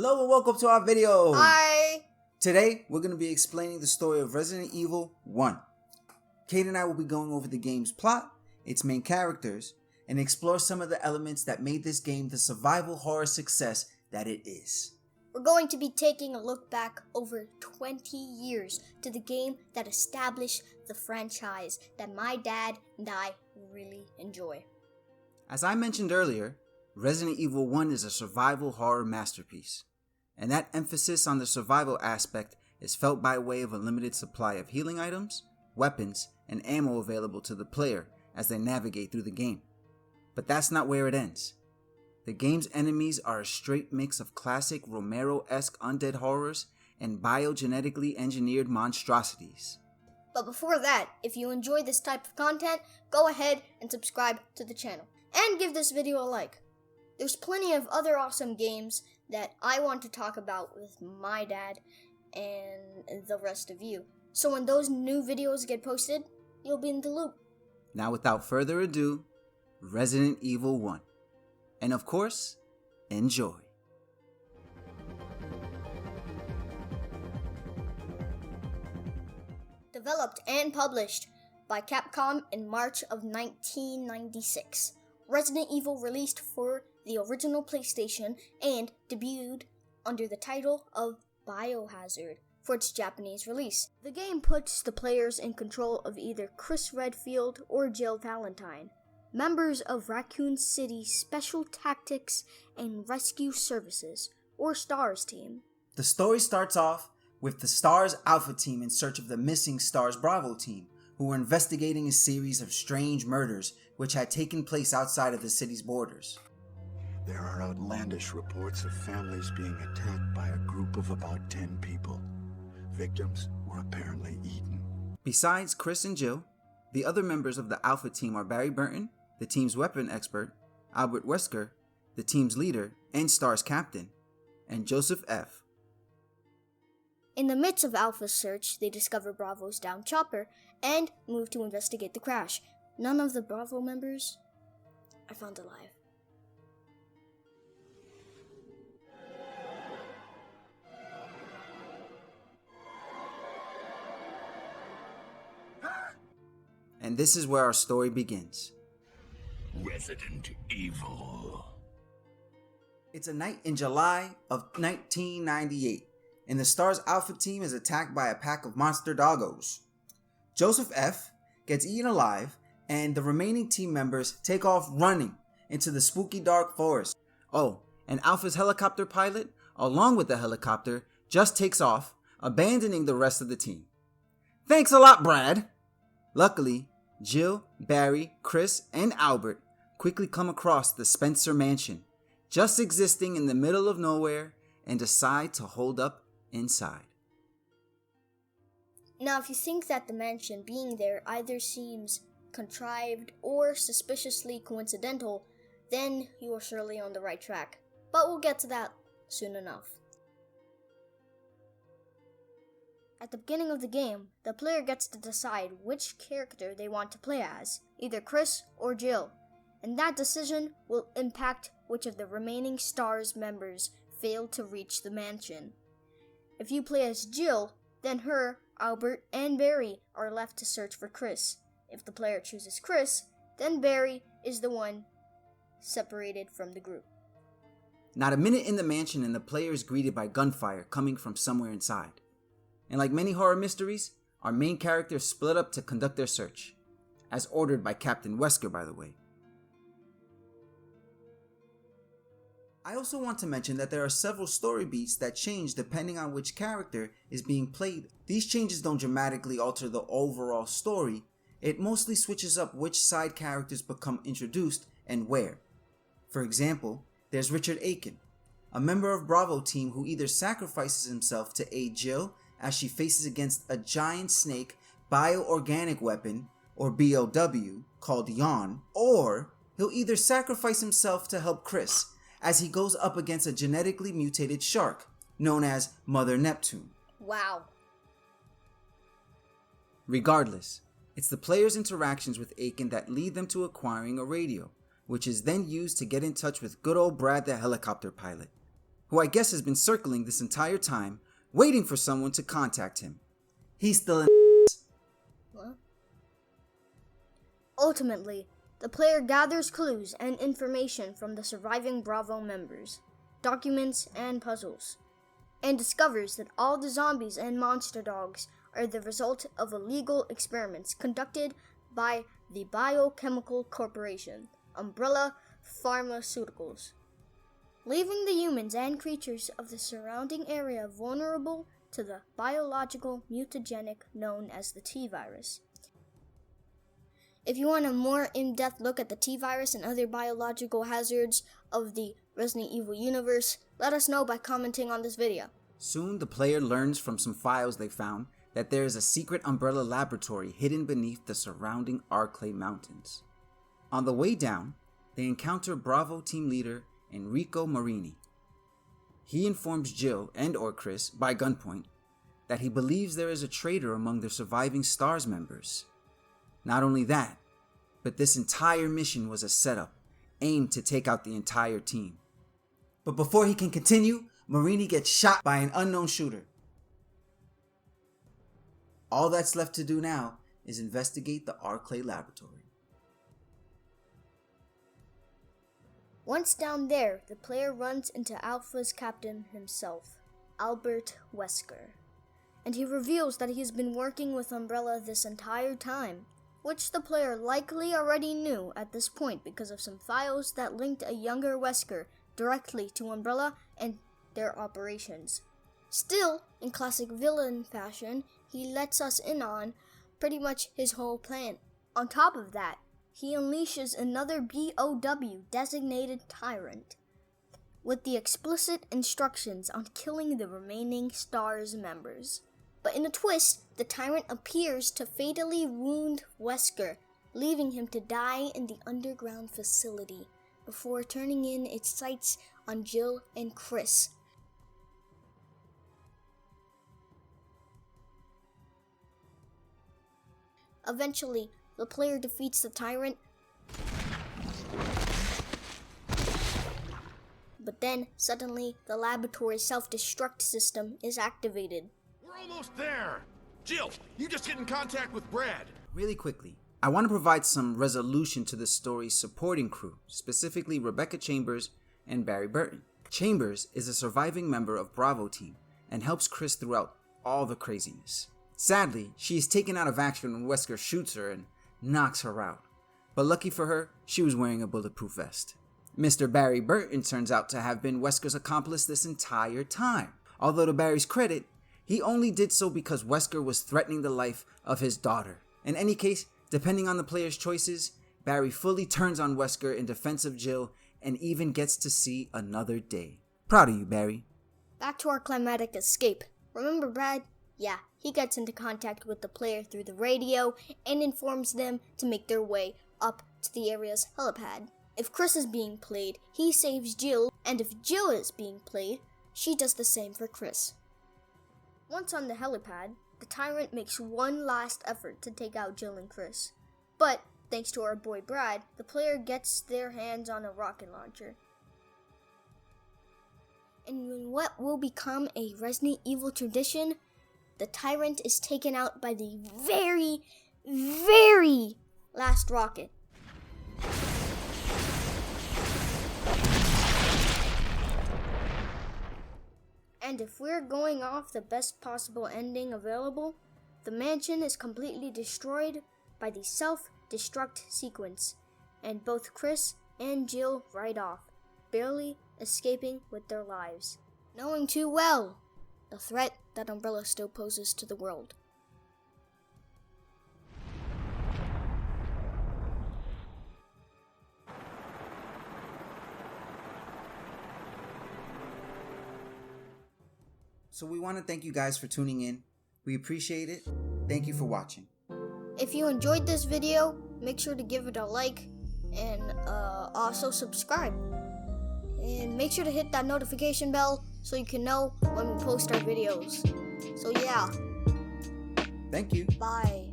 Hello and welcome to our video. Hi. Today we're going to be explaining the story of Resident Evil 1. Cayden and I will be going over the game's plot, its main characters, and explore some of the elements that made this game the survival horror success that it is. We're going to be taking a look back over 20 years to the game that established the franchise that my dad and I really enjoy. As I mentioned earlier, Resident Evil 1 is a survival horror masterpiece, and that emphasis on the survival aspect is felt by way of a limited supply of healing items, weapons, and ammo available to the player as they navigate through the game. But that's not where it ends. The game's enemies are a straight mix of classic Romero-esque undead horrors and biogenetically engineered monstrosities. But before that, if you enjoy this type of content, go ahead and subscribe to the channel. And give this video a like. There's plenty of other awesome games that I want to talk about with my dad and the rest of you. So when those new videos get posted, you'll be in the loop. Now without further ado, Resident Evil 1. And of course, enjoy. Developed and published by Capcom in March of 1996, Resident Evil released for the original PlayStation and debuted under the title of Biohazard for its Japanese release. The game puts the players in control of either Chris Redfield or Jill Valentine, members of Raccoon City Special Tactics and Rescue Services, or STARS team. The story starts off with the STARS Alpha team in search of the missing STARS Bravo team, who were investigating a series of strange murders which had taken place outside of the city's borders. There are outlandish reports of families being attacked by a group of about 10 people. Victims were apparently eaten. Besides Chris and Jill, the other members of the Alpha team are Barry Burton, the team's weapon expert, Albert Wesker, the team's leader and STARS captain, and Joseph F. In the midst of Alpha's search, they discover Bravo's downed chopper and move to investigate the crash. None of the Bravo members are found alive. And this is where our story begins. Resident Evil. It's a night in July of 1998, and the STARS Alpha team is attacked by a pack of monster doggos. Joseph F. gets eaten alive, and the remaining team members take off running into the spooky dark forest. Oh, and Alpha's helicopter pilot, along with the helicopter, just takes off, abandoning the rest of the team. Thanks a lot, Brad! Luckily, Jill, Barry, Chris, and Albert quickly come across the Spencer Mansion, just existing in the middle of nowhere, and decide to hold up inside. Now, if you think that the mansion being there either seems contrived or suspiciously coincidental, then you are surely on the right track. But we'll get to that soon enough. At the beginning of the game, the player gets to decide which character they want to play as, either Chris or Jill, and that decision will impact which of the remaining STARS members fail to reach the mansion. If you play as Jill, then her, Albert, and Barry are left to search for Chris. If the player chooses Chris, then Barry is the one separated from the group. Not a minute in the mansion and the player is greeted by gunfire coming from somewhere inside. And like many horror mysteries, our main characters split up to conduct their search, as ordered by Captain Wesker, by the way. I also want to mention that there are several story beats that change depending on which character is being played. These changes don't dramatically alter the overall story, it mostly switches up which side characters become introduced and where. For example, there's Richard Aiken, a member of Bravo team who either sacrifices himself to aid Jill as she faces against a giant snake bioorganic weapon, or BOW, called Yawn, or he'll either sacrifice himself to help Chris as he goes up against a genetically mutated shark, known as Mother Neptune. Wow. Regardless, it's the player's interactions with Aiken that lead them to acquiring a radio, which is then used to get in touch with good old Brad the helicopter pilot. who I guess has been circling this entire time, waiting for someone to contact him. He's still in. What? Ultimately, the player gathers clues and information from the surviving Bravo members, documents and puzzles, and discovers that all the zombies and monster dogs are the result of illegal experiments conducted by the biochemical corporation, Umbrella Pharmaceuticals, leaving the humans and creatures of the surrounding area vulnerable to the biological mutagenic known as the T-virus. If you want a more in-depth look at the T-virus and other biological hazards of the Resident Evil universe, let us know by commenting on this video. Soon, the player learns from some files they found that there is a secret Umbrella laboratory hidden beneath the surrounding Arclay Mountains. On the way down, they encounter Bravo team leader Enrico Marini. He informs Jill and/or Chris by gunpoint that he believes there is a traitor among the surviving STARS members. Not only that, but this entire mission was a setup aimed to take out the entire team. But before he can continue, Marini gets shot by an unknown shooter. All that's left to do now is investigate the Arclay laboratory. Once down there, the player runs into Alpha's captain himself, Albert Wesker, and he reveals that he has been working with Umbrella this entire time, which the player likely already knew at this point because of some files that linked a younger Wesker directly to Umbrella and their operations. Still, in classic villain fashion, he lets us in on pretty much his whole plan. On top of that, he unleashes another BOW designated tyrant, with the explicit instructions on killing the remaining STARS members. But in a twist, the tyrant appears to fatally wound Wesker, leaving him to die in the underground facility, before turning in its sights on Jill and Chris. Eventually, the player defeats the tyrant, but then, suddenly, the laboratory's self-destruct system is activated. We're almost there! Jill, you just get in contact with Brad. Really quickly, I want to provide some resolution to the story's supporting crew, specifically Rebecca Chambers and Barry Burton. Chambers is a surviving member of Bravo team and helps Chris throughout all the craziness. Sadly, she is taken out of action when Wesker shoots her and knocks her out. But lucky for her, she was wearing a bulletproof vest. Mr. Barry Burton turns out to have been Wesker's accomplice this entire time. Although to Barry's credit, he only did so because Wesker was threatening the life of his daughter. In any case, depending on the player's choices, Barry fully turns on Wesker in defense of Jill and even gets to see another day. Proud of you, Barry. Back to our climatic escape. Remember Brad? Yeah, he gets into contact with the player through the radio and informs them to make their way up to the area's helipad. If Chris is being played, he saves Jill, and if Jill is being played, she does the same for Chris. Once on the helipad, the tyrant makes one last effort to take out Jill and Chris. But, thanks to our boy Brad, the player gets their hands on a rocket launcher. And in what will become a Resident Evil tradition, the tyrant is taken out by the very, very last rocket. And if we're going off the best possible ending available, the mansion is completely destroyed by the self-destruct sequence, and both Chris and Jill ride off, barely escaping with their lives, knowing too well the threat that Umbrella still poses to the world. So we want to thank you guys for tuning in. We appreciate it. Thank you for watching. If you enjoyed this video, make sure to give it a like and also subscribe. And make sure to hit that notification bell so you can know when we post our videos. So yeah. Thank you. Bye.